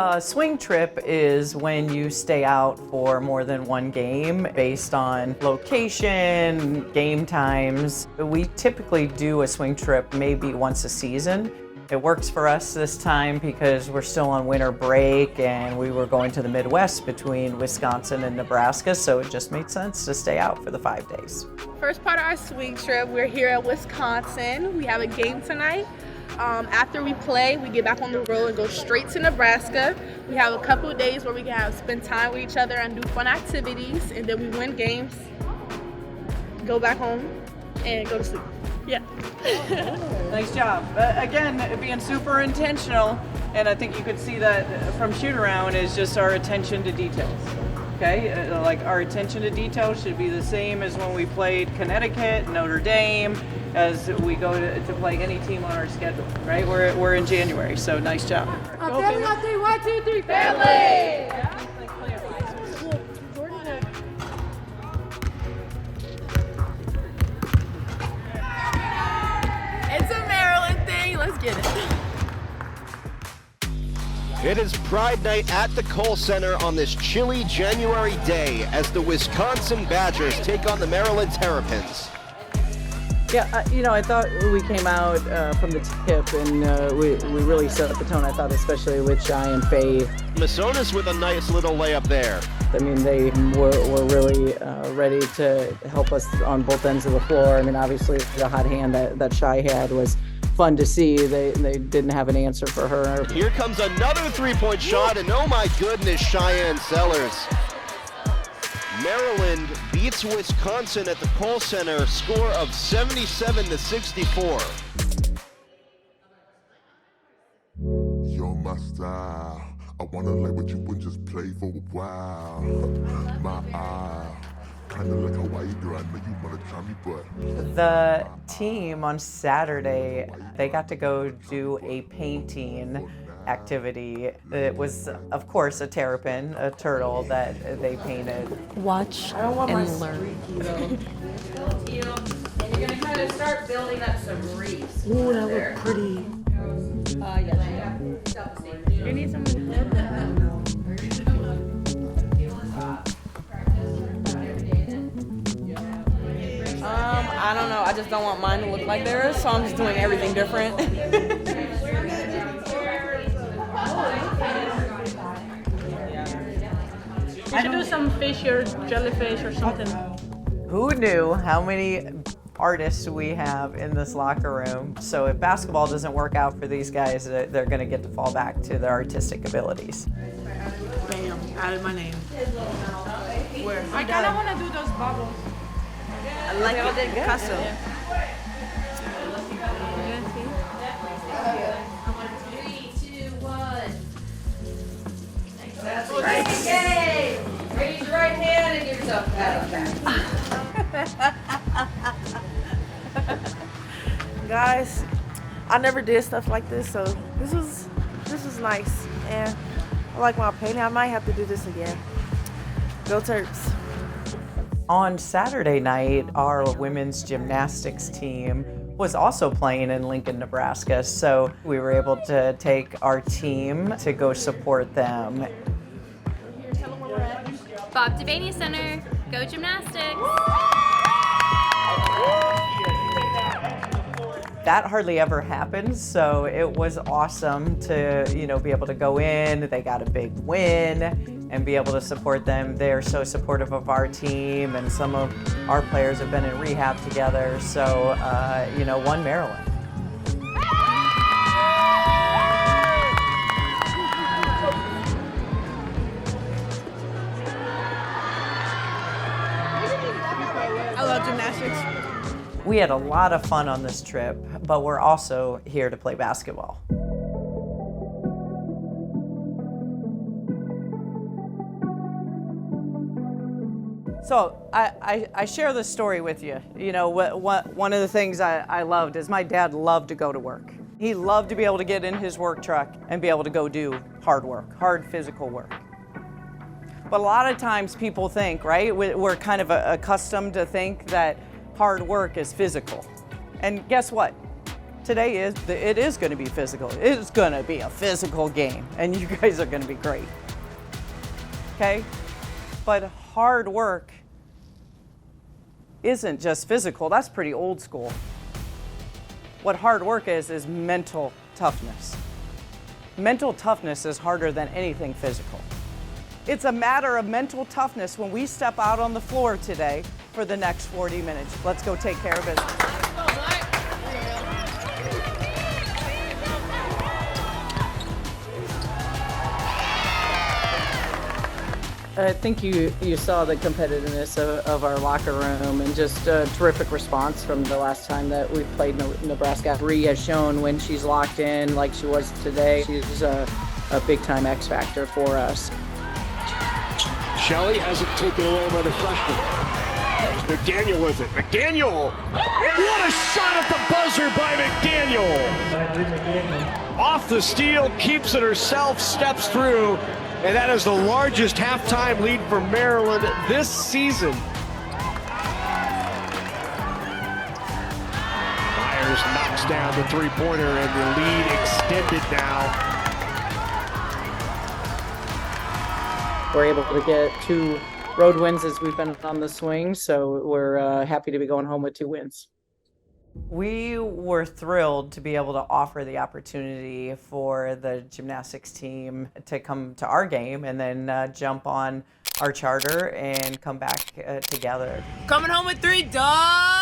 A swing trip is when you stay out for more than one game based on location, game times. We typically do a swing trip maybe once a season. It works for us this time because we're still on winter break and we were going to the Midwest between Wisconsin and Nebraska, so it just made sense to stay out for the 5 days. First part of our swing trip, we're here at Wisconsin. We have a game tonight. After we play, we get back on the road and go straight to Nebraska. We have a couple of days where we can spend time with each other and do fun activities, and then we win games, go back home, and go to sleep. Yeah. Nice job. Again, being super intentional, and I think you could see that from shoot around is just our attention to details. Okay, like our attention to detail should be the same as when we played Connecticut, Notre Dame, as we go to play any team on our schedule, right? We're in January, so nice job. Family on three, 1, 2, 3, family! It's a Maryland thing, let's get it. It is Pride Night at the Kohl Center on this chilly January day as the Wisconsin Badgers take on the Maryland Terrapins. Yeah, I thought we came out from the tip and we really set up the tone, I thought, especially with Shy and Faye. Masonis with a nice little layup there. I mean, they were really ready to help us on both ends of the floor. I mean, obviously, the hot hand that Shy had was fun to see. They didn't have an answer for her. Here comes another three-point shot, and oh my goodness, Cheyenne Sellers. Maryland beats Wisconsin at the Kohl Center, score of 77-64. You're my style. I wanna lay with you and just play for a while. My eye, kinda like a white girl. I know you wanna try me, but The team on Saturday, they got to go do a painting activity. It was, of course, a terrapin, a turtle that they painted. Watch and learn. And you're gonna kind of start building up some reefs. Ooh, that looked pretty. You need someone to hold that. I don't know. I just don't want mine to look like theirs, so I'm just doing everything different. You should do some fish or jellyfish or something. Who knew how many artists we have in this locker room? So if basketball doesn't work out for these guys, they're going to get to fall back to their artistic abilities. Bam, added my name. Where? I kind of want to do those bubbles. I like it. Picasso. That's right. Okay. Raise your right hand and give yourself a pat on the back. Guys, I never did stuff like this, so this was nice. And I like my painting. I might have to do this again. Go Terps. On Saturday night, our women's gymnastics team was also playing in Lincoln, Nebraska, so we were able to take our team to go support them. Bob Devaney Center, go gymnastics! That hardly ever happens, so it was awesome to, be able to go in. They got a big win and be able to support them. They're so supportive of our team, and some of our players have been in rehab together, so, one Maryland. I love gymnastics. We had a lot of fun on this trip, but we're also here to play basketball. So I share this story with you. One of the things I loved is my dad loved to go to work. He loved to be able to get in his work truck and be able to go do hard work, hard physical work. But a lot of times people think, right, we're kind of accustomed to think that hard work is physical. And guess what? today it is going to be physical. It's going to be a physical game, and you guys are going to be great. Okay? But hard work isn't just physical. That's pretty old school. What hard work is mental toughness. Mental toughness is harder than anything physical. It's a matter of mental toughness when we step out on the floor today for the next 40 minutes. Let's go take care of business. I think you saw the competitiveness of our locker room and just a terrific response from the last time that we played Nebraska. Bree has shown when she's locked in like she was today, she's a big-time X factor for us. Shelley has it taken away by the freshman. McDaniel with it. McDaniel! What a shot at the buzzer by McDaniel! Off the steal, keeps it herself, steps through. And that is the largest halftime lead for Maryland this season. Myers knocks down the three-pointer and the lead extended now. We're able to get 2 road wins as we've been on the swing, so we're happy to be going home with 2 wins. We were thrilled to be able to offer the opportunity for the gymnastics team to come to our game and then jump on our charter and come back together. Coming home with 3, dog!